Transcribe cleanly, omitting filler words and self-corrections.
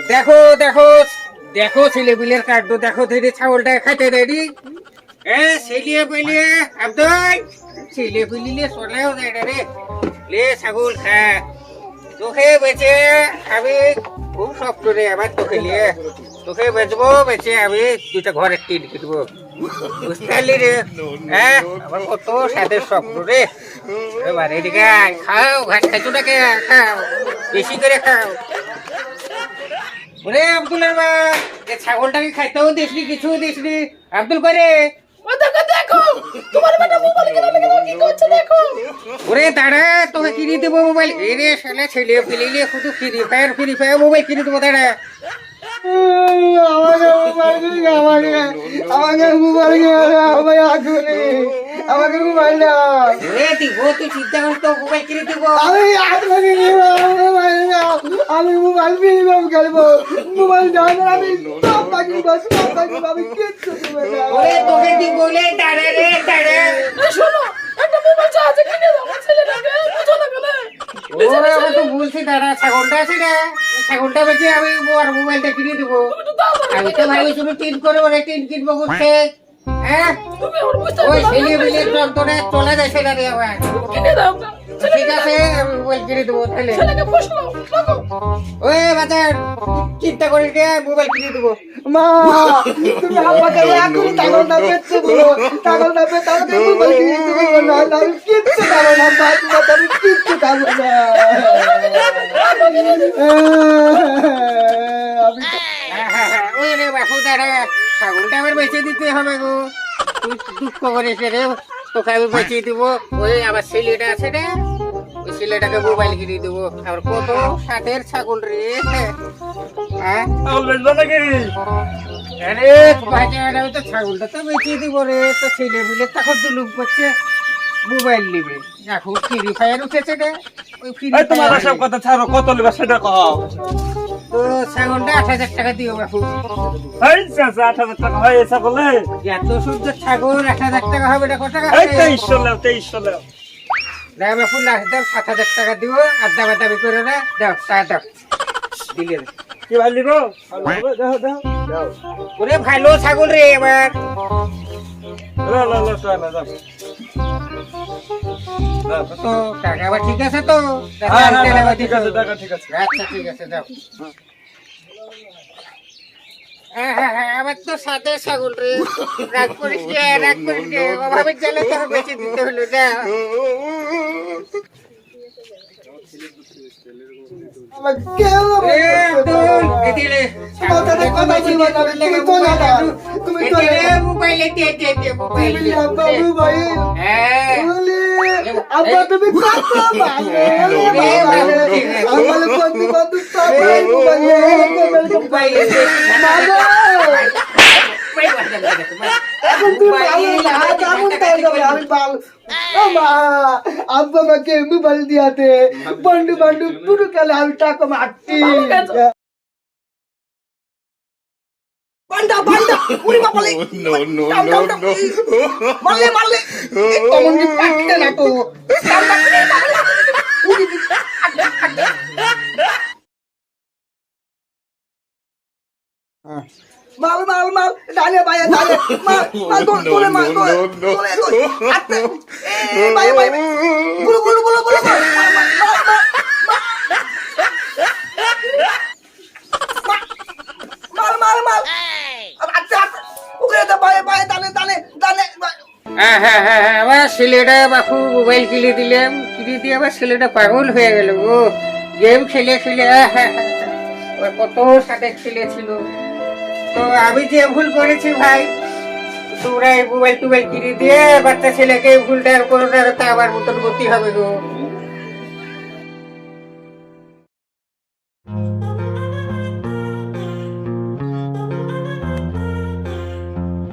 দেখো দেখো দেখো ছেলেপিলের কাণ্ড দেখো ধীরে ছাগলটা খাইতে দেয়নি ছেলে পেলে আব্দুল ছেলে পিলিলে চলেও দেয় না রে লে ছাগল খা তোকে বেঁচে আমি খুব স্বপ্ন রে আমার তোকে নিয়ে তোকে বেচবো বেচে আমি দুটা ঘরের টিন কিনবো বুঝতে পারলি রে হ্যাঁ আমার কত সাথে স্বপ্ন রে এবার এদিকে আয়, খাও ঘাস খাইছো না কে খাও বেশি করে খাও ওরে আব্দুলের মা এ ছাগলটাকে খাইতেও দিসনি কিছু দিসনি আব্দুল করে ওরে দাঁড়া তোকে কিনে দেবো মোবাইল এরে শালা ছেলে ফেলিলে শুধু ফ্রি ফায়ার মোবাইল কিনে দেবো দাঁড়া এ দিব তুই চিন্তা করিস তো মোবাইল কিনে দেবো আমি মোবাইল ফিল্ম খেলবো মোবাইল আমি কিচ্ছু দেবো না। ওরে তোকে দিব বলে দাঁড়া রে দাঁড়া শোনো একটা মোবাইল চার্জে কিনে দাও আমার ছেলেটাকে বুঝো না কেন ওরে আমি তো বলছি দাঁড়া ছাগলটা আছে না ওই ছাগলটা বেঁচে আমি আর মোবাইলটা কিনে দেবো আমি তো ভাই শুধু টিন করে ওরে টিন কিনবো করছে হ্যাঁ তুমি আমার বুঝতে ওই ছেলে মিলে যন্ত্রণা চলে যাচ্ছে না রে আমার কিনে দাও না ঠিক আছে আমি মোবাইল কিনে দেবো তাহলে ছেলেকে পুষলো লাগো ওই বাজার চিন্তা করি রে মোবাইল কিনে দেবো মা তুমি আমাকে এখনই ছাগলটা বেচতে বলো ছাগলটা বেচতে আমাকে মোবাইল কিনে দেবো না আমি কিচ্ছু খাবো না আমি কিচ্ছু খাবো না আমি ওই রে বাপু দাঁড়া ছাগলটা আবার বেঁচে দিতে হবে গো তুই দুঃখ করিস রে তোকে আমি বেঁচে দেবো ওই আমার ছেলেটা আছে রে ওই ছেলেটাকে মোবাইল কিনে দেবো আবার কত ষাটের ছাগল রে হ্যাঁ আরে বাজার আমি তো ছাগলটা তো বেঁচে দিব রে তো ছেলে মিলে তখন জুলুম করছে মোবাইল নিবে এখন ফ্রি ফায়ার উঠেছে রে ওই ফ্রি তোমার সব কথা ছাড়ো কত লিবা সেটা কও তো ছাগলটা ৮,০০০ টাকা দিও বাপু এই চাচা ৮,০০০ টাকা হয় এসা বলে এত সুন্দর ছাগল ৮,০০০ টাকা হবে না কত টাকা এই ২৩০০ লেও না বাপু লাস্ট দাম ৭,০০০ টাকা দিও আর দাবা দাবি করে না দাও টাকা দাও দিলে রে। কি ভাই লিবো দাও দাও দাও ওরে ভালো ছাগল রে এবার লো লো লো চলে দাও তো টাকা আবার ঠিক আছে তো হ্যাঁ হ্যাঁ ঠিক আছে টাকা ঠিক আছে আচ্ছা ঠিক আছে দাও হ্যাঁ আবার তো সাথে ছাগল রে রাগ করিস রে অভাবে গেলে তো বেঁচে দিতে হলো যা আমার কেউ এ আব্দুল এদিলে কথাটা কথা বলবো না তুমি চলে যাও তুমি চলে যাও মোবাইলে দিয়ে মোবাইল আব্বা মোবাইল হ্যাঁ আব্বা তুমি কত ভালো আমার বন্ধু বন্ধু সব মোবাইল এখন তুই ভালো না কেমন তাই যাবে আমি ভালো মা আব্বা আমাকে মোবাইল দিয়াতে বন্ধু বন্ধু পুরো খেলে আমি টাকা মারছি বান্ডা বান্ডা উড়ি বাপালে মারলে মারলে কমন কি পাটতে না তো উড়ি মাল মাল মাল ডালে বাইরে ডালে মাল মাল তোলে মাল তোলে আতে এ বাইরে বাইরে গুলো গুলো গুলো গুলো মাল মাল মাল আচ্ছা ওকে তো বাইরে বাইরে ডালে ডালে ডালে হ্যাঁ আবার ছেলেটা বাপু মোবাইল কিনে দিলাম কিনে দিয়ে আবার ছেলেটা পাগল হয়ে গেল ও গেম খেলে খেলে ওর কত সাথে খেলেছিল তো আমি যে ভুল করেছি ভাই তোরা এই মোবাইল টোবাইল কিনে দিয়ে বাচ্চা ছেলেকে ভুলটা আর কোনো তা আমার মতন করতে হবে গো